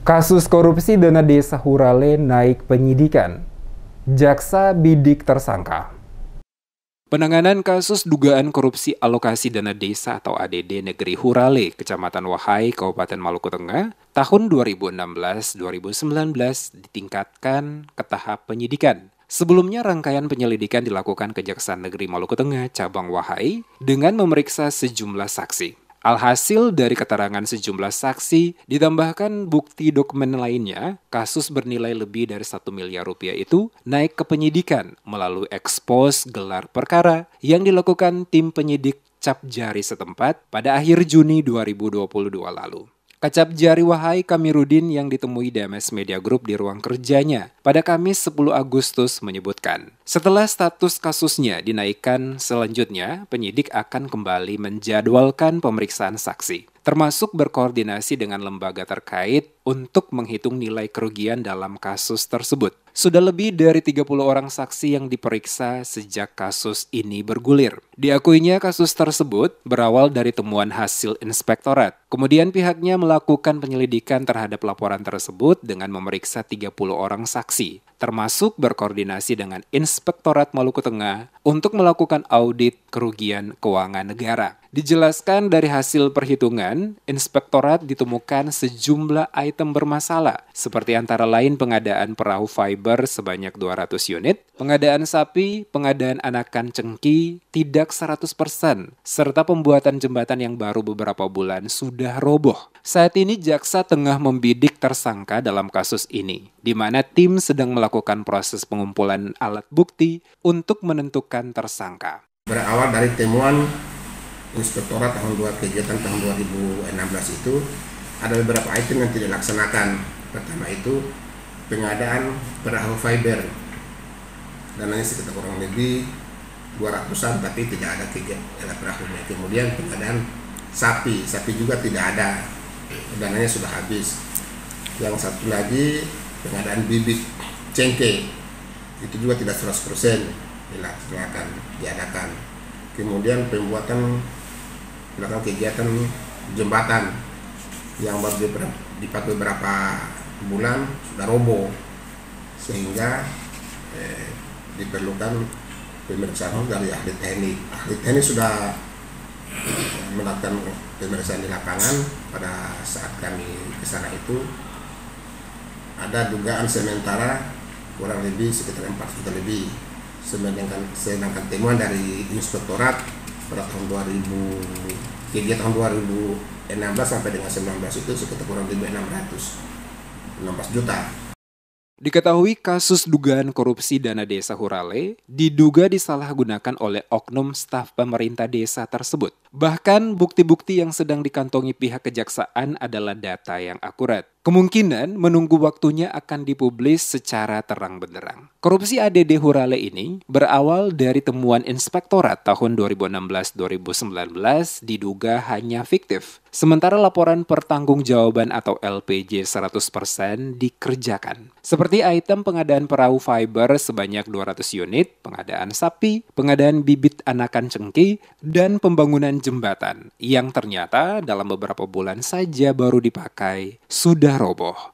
Kasus korupsi dana desa Hurale naik penyidikan. Jaksa bidik tersangka. Penanganan kasus dugaan korupsi alokasi dana desa atau ADD Negeri Hurale, Kecamatan Wahai, Kabupaten Maluku Tengah, tahun 2016-2019 ditingkatkan ke tahap penyidikan. Sebelumnya rangkaian penyelidikan dilakukan Kejaksaan Negeri Maluku Tengah, Cabang Wahai, dengan memeriksa sejumlah saksi. Alhasil dari keterangan sejumlah saksi, ditambahkan bukti dokumen lainnya, kasus bernilai lebih dari 1 miliar rupiah itu naik ke penyidikan melalui ekspos gelar perkara yang dilakukan tim penyidik Cap Jari setempat pada akhir Juni 2022 lalu. Kacap Jari Wahai Kamirudin yang ditemui DMS Media Group di ruang kerjanya pada Kamis 10 Agustus menyebutkan, setelah status kasusnya dinaikkan selanjutnya, penyidik akan kembali menjadwalkan pemeriksaan saksi, termasuk berkoordinasi dengan lembaga terkait untuk menghitung nilai kerugian dalam kasus tersebut. Sudah lebih dari 30 orang saksi yang diperiksa sejak kasus ini bergulir. Diakuinya kasus tersebut berawal dari temuan hasil inspektorat. Kemudian pihaknya melakukan penyelidikan terhadap laporan tersebut dengan memeriksa 30 orang saksi, termasuk berkoordinasi dengan Inspektorat Maluku Tengah untuk melakukan audit kerugian keuangan negara. Dijelaskan dari hasil perhitungan, Inspektorat ditemukan sejumlah item bermasalah, seperti antara lain pengadaan perahu fiber sebanyak 200 unit, pengadaan sapi, pengadaan anakan cengki tidak 100%, serta pembuatan jembatan yang baru beberapa bulan sudah roboh. Saat ini jaksa tengah membidik tersangka dalam kasus ini, di mana tim sedang melakukan proses pengumpulan alat bukti untuk menentukan tersangka. Berawal dari temuan Inspektorat kegiatan tahun 2016 itu ada beberapa item yang tidak dilaksanakan. Pertama itu pengadaan perahu fiber, dananya sekitar kurang lebih 200-an tapi tidak ada kegiatan perahunya. Kemudian pengadaan sapi juga tidak ada, dananya sudah habis. Yang satu lagi pengadaan bibit cengkeh, itu juga tidak 100% diadakan. Kemudian melakukan kegiatan jembatan yang baru dipakai beberapa bulan sudah roboh, sehingga diperlukan pemeriksaan dari ahli teknik. Ahli teknik sudah melakukan pemeriksaan di lapangan. Pada saat kami ke sana itu ada dugaan sementara kurang lebih sekitar 4 juta lebih, sedangkan temuan dari Inspektorat pada tahun 2016 sampai dengan 19 itu sekitar kurang lebih 616 juta. Diketahui kasus dugaan korupsi dana desa Hurale diduga disalahgunakan oleh oknum staf pemerintah desa tersebut. Bahkan bukti-bukti yang sedang dikantongi pihak kejaksaan adalah data yang akurat. Kemungkinan menunggu waktunya akan dipublis secara terang benderang. Korupsi ADD Hurale ini berawal dari temuan Inspektorat tahun 2016-2019 diduga hanya fiktif. Sementara laporan pertanggungjawaban atau LPJ 100% dikerjakan. Seperti item pengadaan perahu fiber sebanyak 200 unit, pengadaan sapi, pengadaan bibit anakan cengkeh, dan pembangunan jembatan yang ternyata dalam beberapa bulan saja baru dipakai sudah roboh.